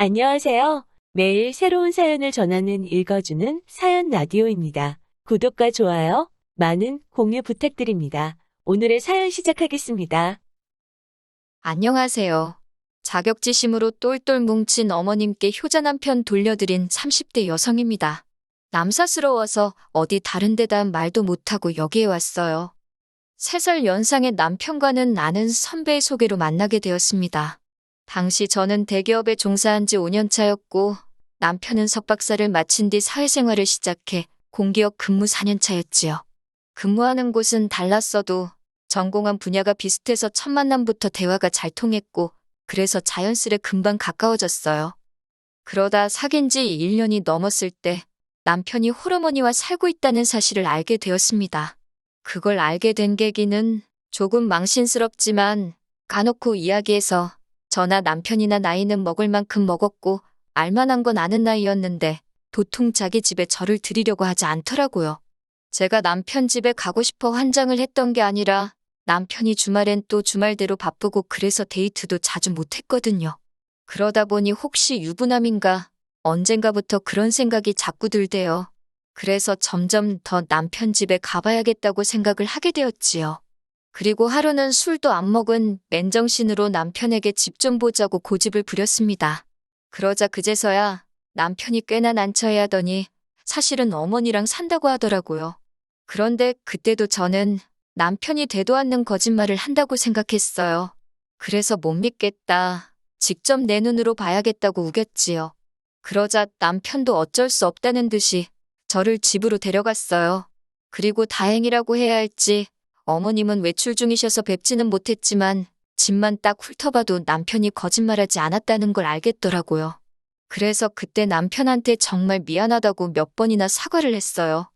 안녕하세요. 매일 새로운 사연을 전하는 읽어주는 사연 라디오입니다. 구독과 좋아요, 많은 공유 부탁드립니다. 오늘의 사연 시작하겠습니다. 안녕하세요. 자격지심으로 똘똘 뭉친 어머님께 효자 남편 돌려드린 30대 여성입니다. 남사스러워서 어디 다른 데다 말도 못하고 여기에 왔어요. 3살 연상의 남편과는 아는 선배의 소개로 만나게 되었습니다. 당시 저는 대기업에 종사한 지 5년 차였고 남편은 석박사를 마친 뒤 사회생활을 시작해 공기업 근무 4년 차였지요. 근무하는 곳은 달랐어도 전공한 분야가 비슷해서 첫 만남부터 대화가 잘 통했고 그래서 자연스레 금방 가까워졌어요. 그러다 사귄 지 1년이 넘었을 때 남편이 홀어머니와 살고 있다는 사실을 알게 되었습니다. 그걸 알게 된 계기는 조금 망신스럽지만 까놓고 이야기해서 저나 남편이나 나이는 먹을 만큼 먹었고 알만한 건 아는 나이였는데 도통 자기 집에 저를 들이려고 하지 않더라고요. 제가 남편 집에 가고 싶어 환장을 했던 게 아니라 남편이 주말엔 또 주말대로 바쁘고 그래서 데이트도 자주 못했거든요. 그러다 보니 혹시 유부남인가 언젠가부터 그런 생각이 자꾸 들대요. 그래서 점점 더 남편 집에 가봐야겠다고 생각을 하게 되었지요. 그리고 하루는 술도 안 먹은 맨정신으로 남편에게 집 좀 보자고 고집을 부렸습니다. 그러자 그제서야 남편이 꽤나 난처해하더니 사실은 어머니랑 산다고 하더라고요. 그런데 그때도 저는 남편이 되도 않는 거짓말을 한다고 생각했어요. 그래서 못 믿겠다. 직접 내 눈으로 봐야겠다고 우겼지요. 그러자 남편도 어쩔 수 없다는 듯이 저를 집으로 데려갔어요. 그리고 다행이라고 해야 할지 어머님은 외출 중이셔서 뵙지는 못했지만 집만 딱 훑어봐도 남편이 거짓말하지 않았다는 걸 알겠더라고요. 그래서 그때 남편한테 정말 미안하다고 몇 번이나 사과를 했어요.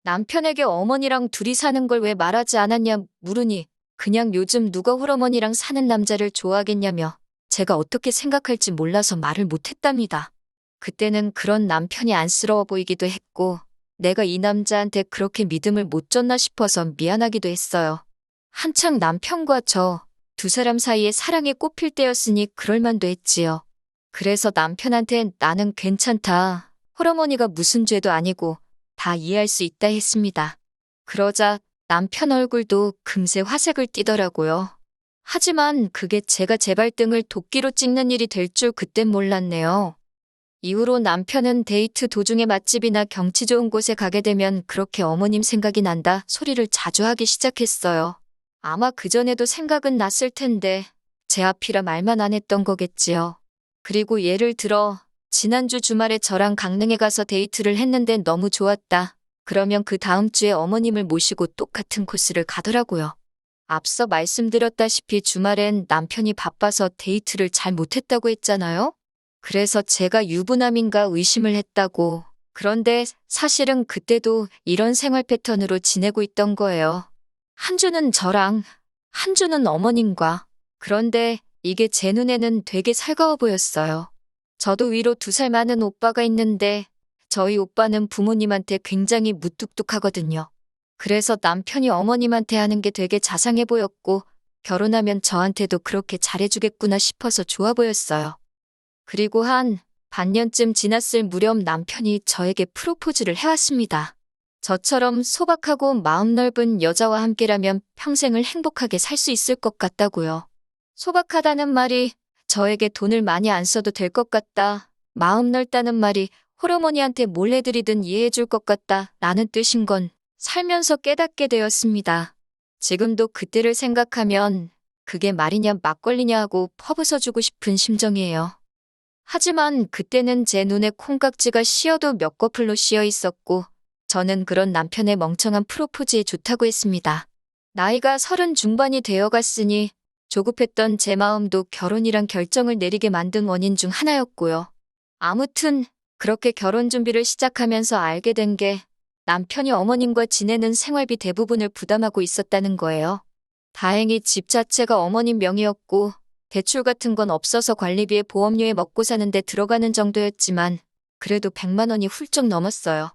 남편에게 어머니랑 둘이 사는 걸 왜 말하지 않았냐 물으니 그냥 요즘 누가 홀어머니랑 사는 남자를 좋아하겠냐며 제가 어떻게 생각할지 몰라서 말을 못했답니다. 그때는 그런 남편이 안쓰러워 보이기도 했고 내가 이 남자한테 그렇게 믿음을 못 줬나 싶어서 미안하기도 했어요. 한창 남편과 저 두 사람 사이에 사랑이 꽃필 때였으니 그럴만도 했지요. 그래서 남편한테 나는 괜찮다. 홀어머니가 무슨 죄도 아니고 다 이해할 수 있다 했습니다. 그러자 남편 얼굴도 금세 화색을 띠더라고요. 하지만 그게 제가 제 발등을 도끼로 찍는 일이 될 줄 그땐 몰랐네요. 이후로 남편은 데이트 도중에 맛집이나 경치 좋은 곳에 가게 되면 그렇게 어머님 생각이 난다 소리를 자주 하기 시작했어요. 아마 그전에도 생각은 났을 텐데 제 앞이라 말만 안 했던 거겠지요. 그리고 예를 들어 지난주 주말에 저랑 강릉에 가서 데이트를 했는데 너무 좋았다. 그러면 그 다음 주에 어머님을 모시고 똑같은 코스를 가더라고요. 앞서 말씀드렸다시피 주말엔 남편이 바빠서 데이트를 잘 못했다고 했잖아요. 그래서 제가 유부남인가 의심을 했다고. 그런데 사실은 그때도 이런 생활 패턴으로 지내고 있던 거예요. 한 주는 저랑, 한 주는 어머님과. 그런데 이게 제 눈에는 되게 살가워 보였어요. 저도 위로 2살 많은 오빠가 있는데 저희 오빠는 부모님한테 굉장히 무뚝뚝하거든요. 그래서 남편이 어머님한테 하는 게 되게 자상해 보였고 결혼하면 저한테도 그렇게 잘해주겠구나 싶어서 좋아 보였어요. 그리고 한 반년쯤 지났을 무렵 남편이 저에게 프로포즈를 해왔습니다. 저처럼 소박하고 마음 넓은 여자와 함께라면 평생을 행복하게 살 수 있을 것 같다고요. 소박하다는 말이 저에게 돈을 많이 안 써도 될 것 같다. 마음 넓다는 말이 홀어머니한테 몰래 들이든 이해해 줄 것 같다. 라는 뜻인 건 살면서 깨닫게 되었습니다. 지금도 그때를 생각하면 그게 말이냐 막걸리냐 하고 퍼부숴주고 싶은 심정이에요. 하지만 그때는 제 눈에 콩깍지가 씌어도 몇 거풀로 씌어 있었고 저는 그런 남편의 멍청한 프로포즈에 좋다고 했습니다. 나이가 30 중반이 되어갔으니 조급했던 제 마음도 결혼이란 결정을 내리게 만든 원인 중 하나였고요. 아무튼 그렇게 결혼 준비를 시작하면서 알게 된 게 남편이 어머님과 지내는 생활비 대부분을 부담하고 있었다는 거예요. 다행히 집 자체가 어머님 명의였고 대출 같은 건 없어서 관리비에 보험료에 먹고 사는데 들어가는 정도였지만 그래도 100만 원이 훌쩍 넘었어요.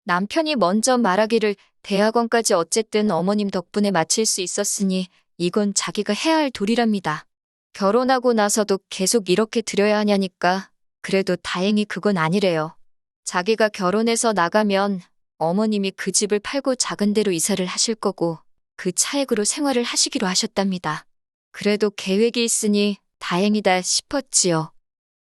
남편이 먼저 말하기를 대학원까지 어쨌든 어머님 덕분에 마칠 수 있었으니 이건 자기가 해야 할 도리랍니다. 결혼하고 나서도 계속 이렇게 드려야 하냐니까 그래도 다행히 그건 아니래요. 자기가 결혼해서 나가면 어머님이 그 집을 팔고 작은 데로 이사를 하실 거고 그 차액으로 생활을 하시기로 하셨답니다. 그래도 계획이 있으니 다행이다 싶었지요.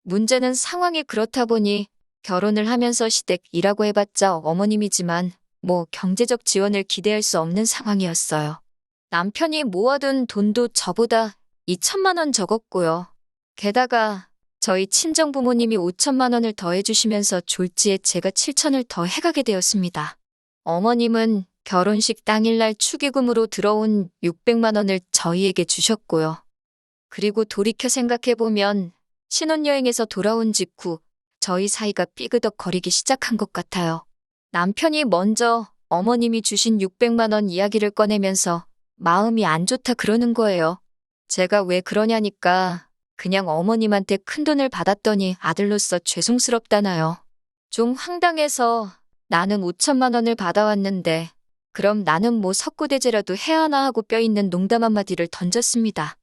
문제는 상황이 그렇다 보니 결혼을 하면서 시댁 일하고 해봤자 어머님이지만 뭐 경제적 지원을 기대할 수 없는 상황이었어요. 남편이 모아둔 돈도 저보다 2천만 원 적었고요. 게다가 저희 친정 부모님이 5천만 원을 더해주시면서 졸지에 제가 7천을 더 해가게 되었습니다. 어머님은 결혼식 당일날 축의금으로 들어온 600만 원을 저희에게 주셨고요. 그리고 돌이켜 생각해보면 신혼여행에서 돌아온 직후 저희 사이가 삐그덕거리기 시작한 것 같아요. 남편이 먼저 어머님이 주신 600만 원 이야기를 꺼내면서 마음이 안 좋다 그러는 거예요. 제가 왜 그러냐니까 그냥 어머님한테 큰돈을 받았더니 아들로서 죄송스럽다나요. 좀 황당해서 나는 5천만 원을 받아왔는데 그럼 나는 뭐 석고대죄라도 해야 하나 하고 뼈있는 농담 한마디를 던졌습니다.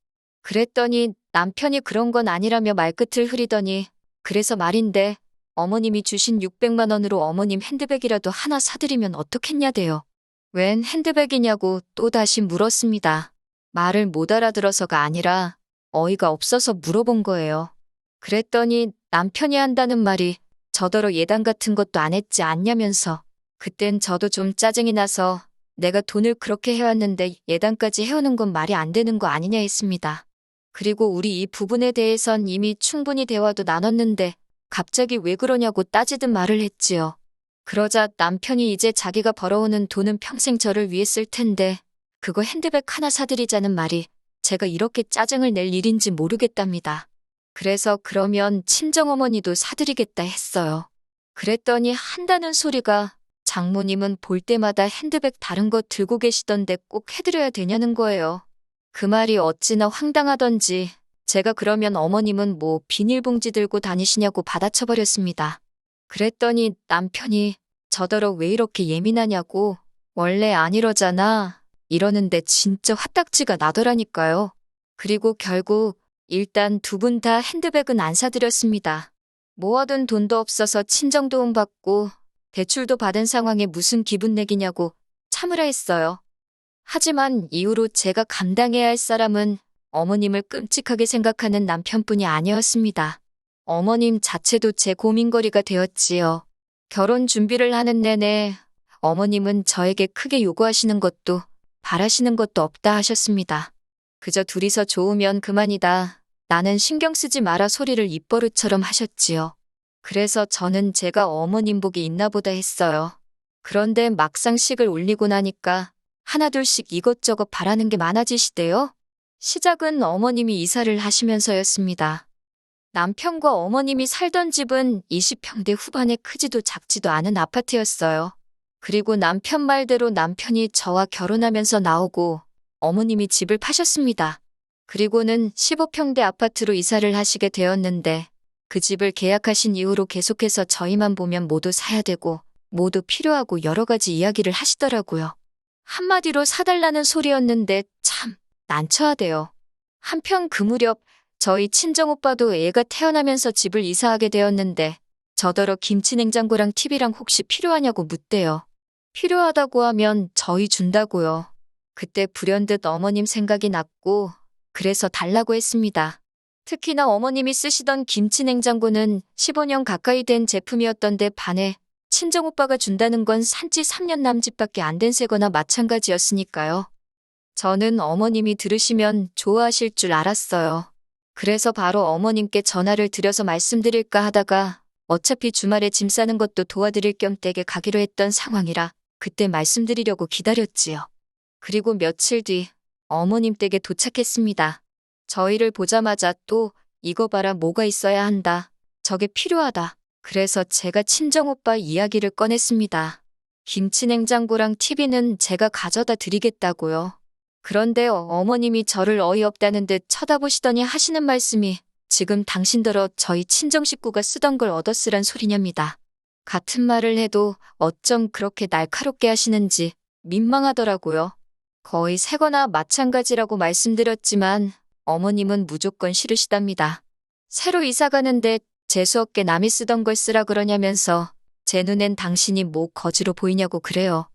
그랬더니 남편이 그런 건 아니라며 말끝을 흐리더니 그래서 말인데 어머님이 주신 600만 원으로 어머님 핸드백이라도 하나 사드리면 어떻겠냐대요. 웬 핸드백이냐고 또다시 물었습니다. 말을 못 알아들어서가 아니라 어이가 없어서 물어본 거예요. 그랬더니 남편이 한다는 말이 저더러 예단 같은 것도 안 했지 않냐면서 그땐 저도 좀 짜증이 나서 내가 돈을 그렇게 해왔는데 예단까지 해오는 건 말이 안 되는 거 아니냐 했습니다. 그리고 우리 이 부분에 대해선 이미 충분히 대화도 나눴는데 갑자기 왜 그러냐고 따지듯 말을 했지요. 그러자 남편이 이제 자기가 벌어오는 돈은 평생 저를 위해 쓸 텐데 그거 핸드백 하나 사드리자는 말이 제가 이렇게 짜증을 낼 일인지 모르겠답니다. 그래서 그러면 친정어머니도 사드리겠다 했어요. 그랬더니 한다는 소리가 장모님은 볼 때마다 핸드백 다른 거 들고 계시던데 꼭 해드려야 되냐는 거예요. 그 말이 어찌나 황당하던지 제가 그러면 어머님은 뭐 비닐봉지 들고 다니시냐고 받아쳐버렸습니다. 그랬더니 남편이 저더러 왜 이렇게 예민하냐고 원래 안 이러잖아 이러는데 진짜 화딱지가 나더라니까요. 그리고 결국 일단 두 분 다 핸드백은 안 사드렸습니다. 모아둔 돈도 없어서 친정 도움 받고 대출도 받은 상황에 무슨 기분 내기냐고 참으라 했어요. 하지만 이후로 제가 감당해야 할 사람은 어머님을 끔찍하게 생각하는 남편뿐이 아니었습니다. 어머님 자체도 제 고민거리가 되었지요. 결혼 준비를 하는 내내 어머님은 저에게 크게 요구하시는 것도 바라시는 것도 없다 하셨습니다. 그저 둘이서 좋으면 그만이다. 나는 신경 쓰지 마라 소리를 입버릇처럼 하셨지요. 그래서 저는 제가 어머님 복이 있나 보다 했어요. 그런데 막상 식을 올리고 나니까 하나둘씩 이것저것 바라는 게 많아지시대요. 시작은 어머님이 이사를 하시면서였습니다. 남편과 어머님이 살던 집은 20평대 후반에 크지도 작지도 않은 아파트였어요. 그리고 남편 말대로 남편이 저와 결혼하면서 나오고 어머님이 집을 파셨습니다. 그리고는 15평대 아파트로 이사를 하시게 되었는데 그 집을 계약하신 이후로 계속해서 저희만 보면 모두 사야 되고 모두 필요하고 여러 가지 이야기를 하시더라고요. 한마디로 사달라는 소리였는데 참 난처하대요. 한편 그 무렵 저희 친정오빠도 애가 태어나면서 집을 이사하게 되었는데 저더러 김치냉장고랑 TV랑 혹시 필요하냐고 묻대요. 필요하다고 하면 저희 준다고요. 그때 불현듯 어머님 생각이 났고 그래서 달라고 했습니다. 특히나 어머님이 쓰시던 김치냉장고는 15년 가까이 된 제품이었던데 반해 친정오빠가 준다는 건 산지 3년 남짓밖에 안 된 새거나 마찬가지였으니까요. 저는 어머님이 들으시면 좋아하실 줄 알았어요. 그래서 바로 어머님께 전화를 드려서 말씀드릴까 하다가 어차피 주말에 짐 싸는 것도 도와드릴 겸 댁에 가기로 했던 상황이라 그때 말씀드리려고 기다렸지요. 그리고 며칠 뒤 어머님 댁에 도착했습니다. 저희를 보자마자 또 이거 봐라 뭐가 있어야 한다. 저게 필요하다. 그래서 제가 친정오빠 이야기를 꺼냈습니다. 김치냉장고랑 TV는 제가 가져다 드리겠다고요. 그런데 어머님이 저를 어이없다는 듯 쳐다보시더니 하시는 말씀이 지금 당신더러 저희 친정 식구가 쓰던 걸 얻어쓰란 소리냐입니다. 같은 말을 해도 어쩜 그렇게 날카롭게 하시는지 민망하더라고요. 거의 새거나 마찬가지라고 말씀드렸지만 어머님은 무조건 싫으시답니다. 새로 이사 가는데 재수없게 남이 쓰던 걸 쓰라 그러냐면서 제 눈엔 당신이 뭐 거지로 보이냐고 그래요.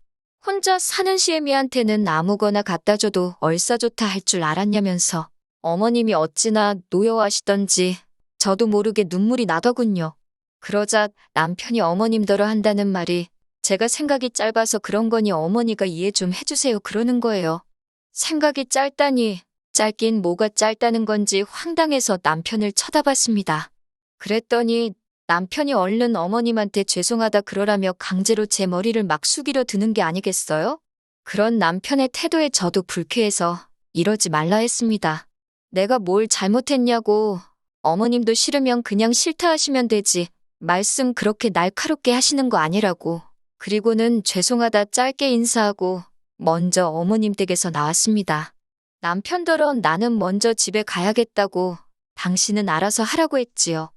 혼자 사는 시애미한테는 아무거나 갖다 줘도 얼싸좋다 할 줄 알았냐면서 어머님이 어찌나 노여워하시던지 저도 모르게 눈물이 나더군요. 그러자 남편이 어머님더러 한다는 말이 제가 생각이 짧아서 그런 거니 어머니가 이해 좀 해주세요 그러는 거예요. 생각이 짧다니 짧긴 뭐가 짧다는 건지 황당해서 남편을 쳐다봤습니다. 그랬더니 남편이 얼른 어머님한테 죄송하다 그러라며 강제로 제 머리를 막 숙이려 드는 게 아니겠어요? 그런 남편의 태도에 저도 불쾌해서 이러지 말라 했습니다. 내가 뭘 잘못했냐고. 어머님도 싫으면 그냥 싫다 하시면 되지. 말씀 그렇게 날카롭게 하시는 거 아니라고. 그리고는 죄송하다 짧게 인사하고 먼저 어머님 댁에서 나왔습니다. 남편더러 나는 먼저 집에 가야겠다고 당신은 알아서 하라고 했지요.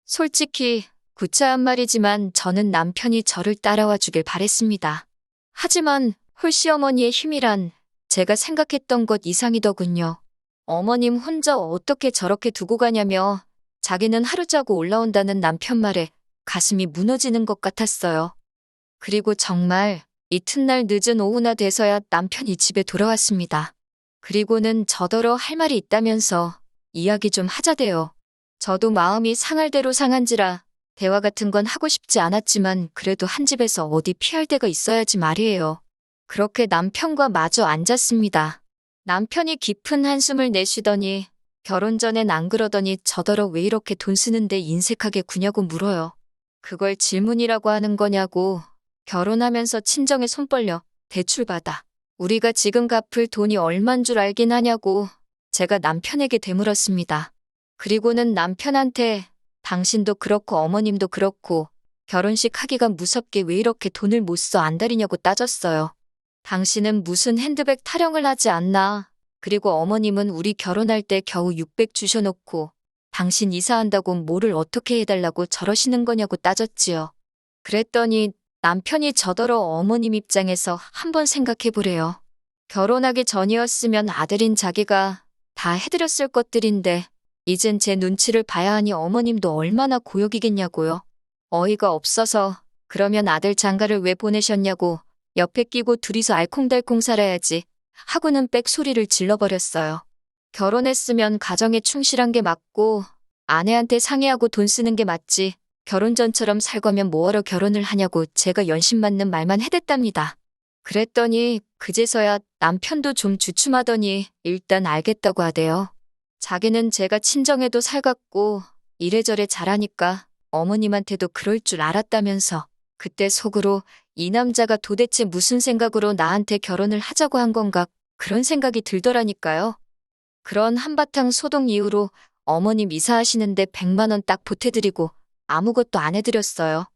솔직히 구차한 말이지만 저는 남편이 저를 따라와 주길 바랬습니다. 하지만 홀씨어머니의 힘이란 제가 생각했던 것 이상이더군요. 어머님 혼자 어떻게 저렇게 두고 가냐며 자기는 하루 자고 올라온다는 남편 말에 가슴이 무너지는 것 같았어요. 그리고 정말 이튿날 늦은 오후나 돼서야 남편이 집에 돌아왔습니다. 그리고는 저더러 할 말이 있다면서 이야기 좀 하자대요. 저도 마음이 상할 대로 상한지라 대화 같은 건 하고 싶지 않았지만 그래도 한 집에서 어디 피할 데가 있어야지 말이에요. 그렇게 남편과 마주 앉았습니다. 남편이 깊은 한숨을 내쉬더니 결혼 전엔 안 그러더니 저더러 왜 이렇게 돈 쓰는데 인색하게 구냐고 물어요. 그걸 질문이라고 하는 거냐고. 결혼하면서 친정에 손 벌려 대출 받아. 우리가 지금 갚을 돈이 얼만 줄 알긴 하냐고 제가 남편에게 되물었습니다. 그리고는 남편한테 당신도 그렇고 어머님도 그렇고 결혼식 하기가 무섭게 왜 이렇게 돈을 못 써 안달이냐고 따졌어요. 당신은 무슨 핸드백 타령을 하지 않나. 그리고 어머님은 우리 결혼할 때 겨우 600 주셔놓고 당신 이사한다고 뭐를 어떻게 해달라고 저러시는 거냐고 따졌지요. 그랬더니 남편이 저더러 어머님 입장에서 한번 생각해보래요. 결혼하기 전이었으면 아들인 자기가 다 해드렸을 것들인데 이젠 제 눈치를 봐야 하니 어머님도 얼마나 고역이겠냐고요. 어이가 없어서 그러면 아들 장가를 왜 보내셨냐고 옆에 끼고 둘이서 알콩달콩 살아야지 하고는 빽소리를 질러버렸어요. 결혼했으면 가정에 충실한 게 맞고 아내한테 상의하고 돈 쓰는 게 맞지 결혼 전처럼 살 거면 뭐하러 결혼을 하냐고 제가 연신 맞는 말만 해댔답니다. 그랬더니 그제서야 남편도 좀 주춤하더니 일단 알겠다고 하대요. 자기는 제가 친정에도 살갑고 이래저래 잘하니까 어머님한테도 그럴 줄 알았다면서 그때 속으로 이 남자가 도대체 무슨 생각으로 나한테 결혼을 하자고 한 건가 그런 생각이 들더라니까요. 그런 한바탕 소동 이후로 어머님 이사하시는데 100만 원 딱 보태드리고 아무것도 안 해드렸어요.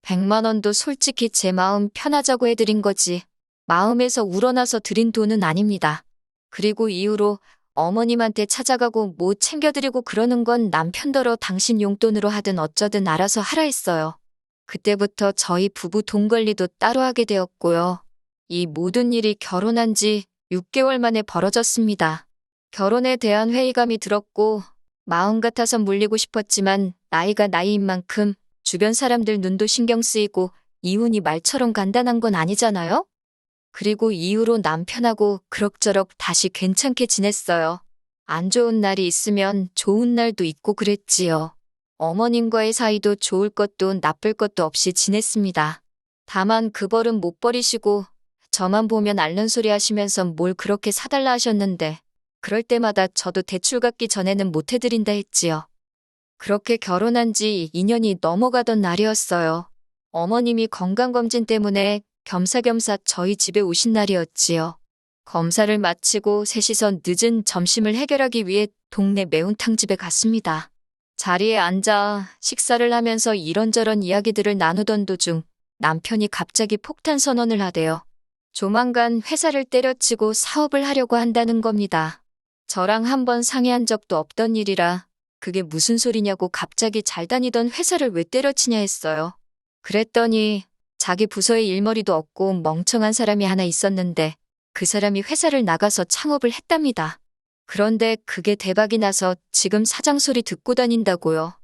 100만 원도 솔직히 제 마음 편하자고 해드린 거지 마음에서 우러나서 드린 돈은 아닙니다. 그리고 이후로 어머님한테 찾아가고 뭐 챙겨드리고 그러는 건 남편더러 당신 용돈으로 하든 어쩌든 알아서 하라 했어요. 그때부터 저희 부부 돈 관리도 따로 하게 되었고요. 이 모든 일이 결혼한 지 6개월 만에 벌어졌습니다. 결혼에 대한 회의감이 들었고 마음 같아서 물리고 싶었지만 나이가 나이인 만큼 주변 사람들 눈도 신경 쓰이고 이혼이 말처럼 간단한 건 아니잖아요? 그리고 이후로 남편하고 그럭저럭 다시 괜찮게 지냈어요. 안 좋은 날이 있으면 좋은 날도 있고 그랬지요. 어머님과의 사이도 좋을 것도 나쁠 것도 없이 지냈습니다. 다만 그 벌은 못 버리시고 저만 보면 앓는 소리 하시면서 뭘 그렇게 사달라 하셨는데 그럴 때마다 저도 대출 갚기 전에는 못 해드린다 했지요. 그렇게 결혼한 지 2년이 넘어가던 날이었어요. 어머님이 건강검진 때문에 겸사겸사 저희 집에 오신 날이었지요. 검사를 마치고 셋이서 늦은 점심을 해결하기 위해 동네 매운탕집에 갔습니다. 자리에 앉아 식사를 하면서 이런저런 이야기들을 나누던 도중 남편이 갑자기 폭탄 선언을 하대요. 조만간 회사를 때려치고 사업을 하려고 한다는 겁니다. 저랑 한번 상의한 적도 없던 일이라 그게 무슨 소리냐고 갑자기 잘 다니던 회사를 왜 때려치냐 했어요. 그랬더니 자기 부서에 일머리도 없고 멍청한 사람이 하나 있었는데 그 사람이 회사를 나가서 창업을 했답니다. 그런데 그게 대박이 나서 지금 사장 소리 듣고 다닌다고요.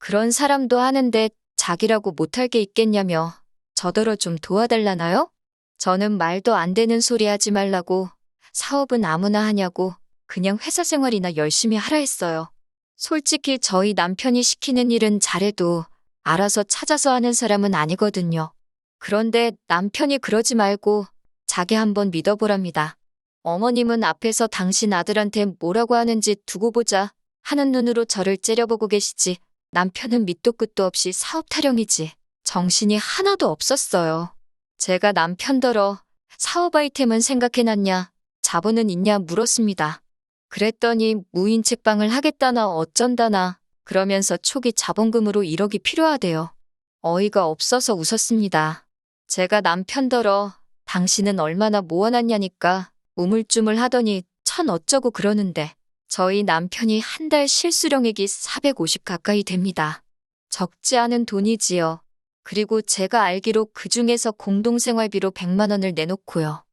그런 사람도 하는데 자기라고 못할 게 있겠냐며 저더러 좀 도와달라나요? 저는 말도 안 되는 소리 하지 말라고, 사업은 아무나 하냐고, 그냥 회사 생활이나 열심히 하라 했어요. 솔직히 저희 남편이 시키는 일은 잘해도 알아서 찾아서 하는 사람은 아니거든요. 그런데 남편이 그러지 말고 자기 한번 믿어보랍니다. 어머님은 앞에서 당신 아들한테 뭐라고 하는지 두고 보자 하는 눈으로 저를 째려보고 계시지, 남편은 밑도 끝도 없이 사업 타령이지 정신이 하나도 없었어요. 제가 남편더러 사업 아이템은 생각해놨냐, 자본은 있냐 물었습니다. 그랬더니 무인 책방을 하겠다나 어쩐다나 그러면서 초기 자본금으로 1억이 필요하대요. 어이가 없어서 웃었습니다. 제가 남편더러 당신은 얼마나 모아놨냐니까 우물쭈물 하더니 천 어쩌고 그러는데, 저희 남편이 한 달 실수령액이 450 가까이 됩니다. 적지 않은 돈이지요. 그리고 제가 알기로 그중에서 공동생활비로 100만 원을 내놓고요.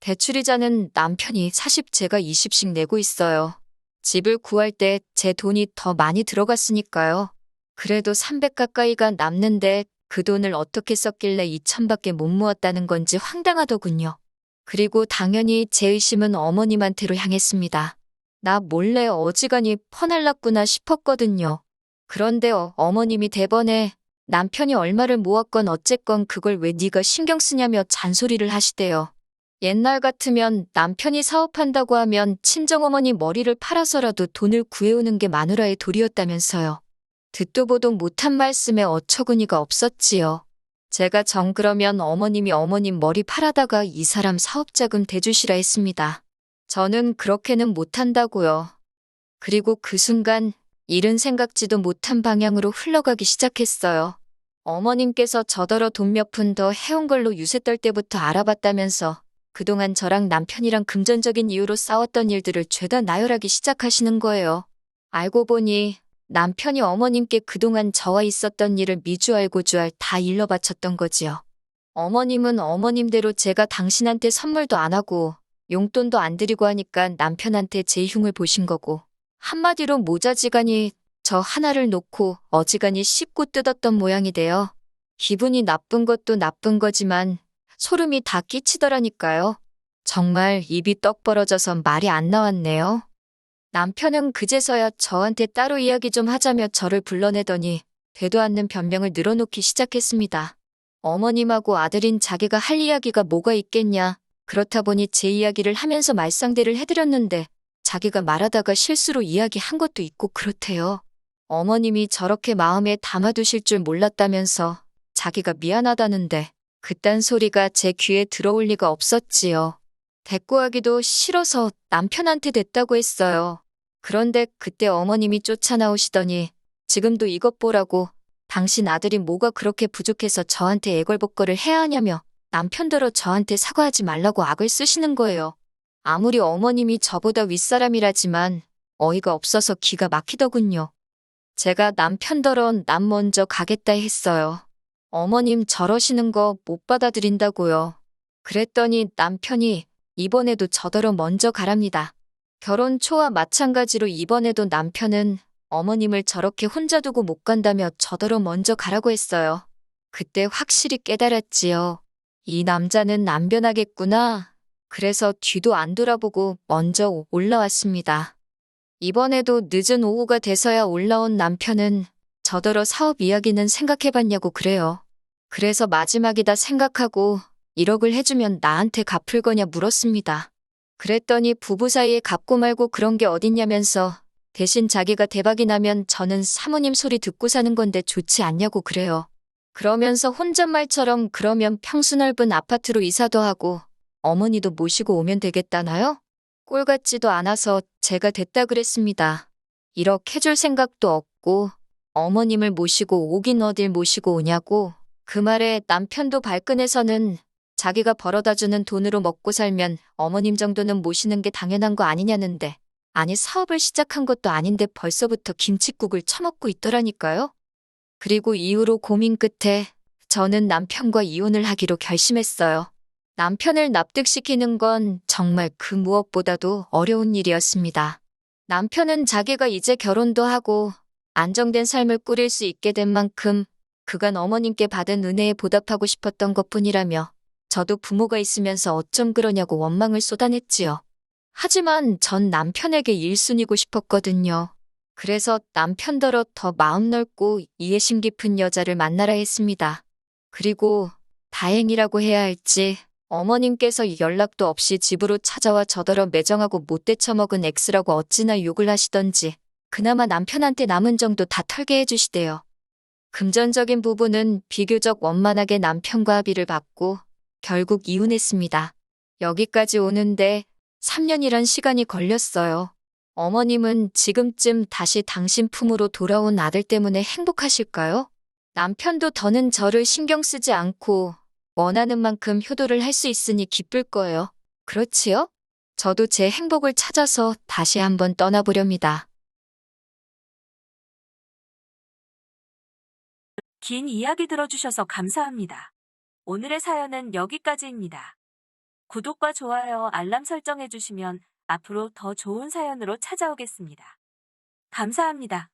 대출이자는 남편이 40, 제가 20씩 내고 있어요. 집을 구할 때 제 돈이 더 많이 들어갔으니까요. 그래도 300 가까이가 남는데 그 돈을 어떻게 썼길래 2천밖에 못 모았다는 건지 황당하더군요. 그리고 당연히 제 의심은 어머님한테로 향했습니다. 나 몰래 어지간히 퍼날랐구나 싶었거든요. 그런데 어머님이 대번에 남편이 얼마를 모았건 어쨌건 그걸 왜 네가 신경 쓰냐며 잔소리를 하시대요. 옛날 같으면 남편이 사업한다고 하면 친정어머니 머리를 팔아서라도 돈을 구해오는 게 마누라의 도리였다면서요. 듣도 보도 못한 말씀에 어처구니가 없었지요. 제가 정 그러면 어머님이 어머님 머리 팔아다가 이 사람 사업자금 대주시라 했습니다. 저는 그렇게는 못한다고요. 그리고 그 순간 일은 생각지도 못한 방향으로 흘러가기 시작했어요. 어머님께서 저더러 돈 몇 푼 더 해온 걸로 유세 떨 때부터 알아봤다면서 그동안 저랑 남편이랑 금전적인 이유로 싸웠던 일들을 죄다 나열하기 시작하시는 거예요. 알고 보니 남편이 어머님께 그동안 저와 있었던 일을 미주알고주알 다 일러 바쳤던 거지요. 어머님은 어머님대로 제가 당신한테 선물도 안 하고 용돈도 안 드리고 하니까 남편한테 제 흉을 보신 거고, 한마디로 모자지간이 저 하나를 놓고 어지간히 씹고 뜯었던 모양이 돼요. 기분이 나쁜 것도 나쁜 거지만 소름이 다 끼치더라니까요. 정말 입이 떡 벌어져서 말이 안 나왔네요. 남편은 그제서야 저한테 따로 이야기 좀 하자며 저를 불러내더니 되도 않는 변명을 늘어놓기 시작했습니다. 어머님하고 아들인 자기가 할 이야기가 뭐가 있겠냐. 그렇다 보니 제 이야기를 하면서 말상대를 해드렸는데 자기가 말하다가 실수로 이야기한 것도 있고 그렇대요. 어머님이 저렇게 마음에 담아두실 줄 몰랐다면서 자기가 미안하다는데 그딴 소리가 제 귀에 들어올 리가 없었지요. 대꾸하기도 싫어서 남편한테 됐다고 했어요. 그런데 그때 어머님이 쫓아나오시더니 지금도 이것 보라고, 당신 아들이 뭐가 그렇게 부족해서 저한테 애걸복걸을 해야 하냐며 남편더러 저한테 사과하지 말라고 악을 쓰시는 거예요. 아무리 어머님이 저보다 윗사람이라지만 어이가 없어서 기가 막히더군요. 제가 남편더러 남 먼저 가겠다 했어요. 어머님 저러시는 거 못 받아들인다고요. 그랬더니 남편이 이번에도 저더러 먼저 가랍니다. 결혼 초와 마찬가지로 이번에도 남편은 어머님을 저렇게 혼자 두고 못 간다며 저더러 먼저 가라고 했어요. 그때 확실히 깨달았지요. 이 남자는 안 변하겠구나. 그래서 뒤도 안 돌아보고 먼저 올라왔습니다. 이번에도 늦은 오후가 돼서야 올라온 남편은 저더러 사업 이야기는 생각해봤냐고 그래요. 그래서 마지막이다 생각하고 1억을 해주면 나한테 갚을 거냐 물었습니다. 그랬더니 부부 사이에 갚고 말고 그런 게 어딨냐면서 대신 자기가 대박이 나면 저는 사모님 소리 듣고 사는 건데 좋지 않냐고 그래요. 그러면서 혼잣말처럼 그러면 평수 넓은 아파트로 이사도 하고 어머니도 모시고 오면 되겠다나요? 꼴 같지도 않아서 제가 됐다 그랬습니다. 1억 해줄 생각도 없고 어머님을 모시고 오긴 어딜 모시고 오냐고. 그 말에 남편도 발끈해서는 자기가 벌어다주는 돈으로 먹고 살면 어머님 정도는 모시는 게 당연한 거 아니냐는데, 아니 사업을 시작한 것도 아닌데 벌써부터 김칫국을 처먹고 있더라니까요. 그리고 이후로 고민 끝에 저는 남편과 이혼을 하기로 결심했어요. 남편을 납득시키는 건 정말 그 무엇보다도 어려운 일이었습니다. 남편은 자기가 이제 결혼도 하고 안정된 삶을 꾸릴 수 있게 된 만큼 그간 어머님께 받은 은혜에 보답하고 싶었던 것뿐이라며 저도 부모가 있으면서 어쩜 그러냐고 원망을 쏟아냈지요. 하지만 전 남편에게 1순위고 싶었거든요. 그래서 남편더러 더 마음 넓고 이해심 깊은 여자를 만나라 했습니다. 그리고 다행이라고 해야 할지 어머님께서 연락도 없이 집으로 찾아와 저더러 매정하고 못돼 처먹은 X라고 어찌나 욕을 하시던지 그나마 남편한테 남은 정도 다 털게 해주시대요. 금전적인 부분은 비교적 원만하게 남편과 합의를 받고 결국 이혼했습니다. 여기까지 오는데 3년이란 시간이 걸렸어요. 어머님은 지금쯤 다시 당신 품으로 돌아온 아들 때문에 행복하실까요? 남편도 더는 저를 신경 쓰지 않고 원하는 만큼 효도를 할 수 있으니 기쁠 거예요. 그렇지요? 저도 제 행복을 찾아서 다시 한번 떠나보렵니다. 긴 이야기 들어주셔서 감사합니다. 오늘의 사연은 여기까지입니다. 구독과 좋아요, 알람 설정해주시면 앞으로 더 좋은 사연으로 찾아오겠습니다. 감사합니다.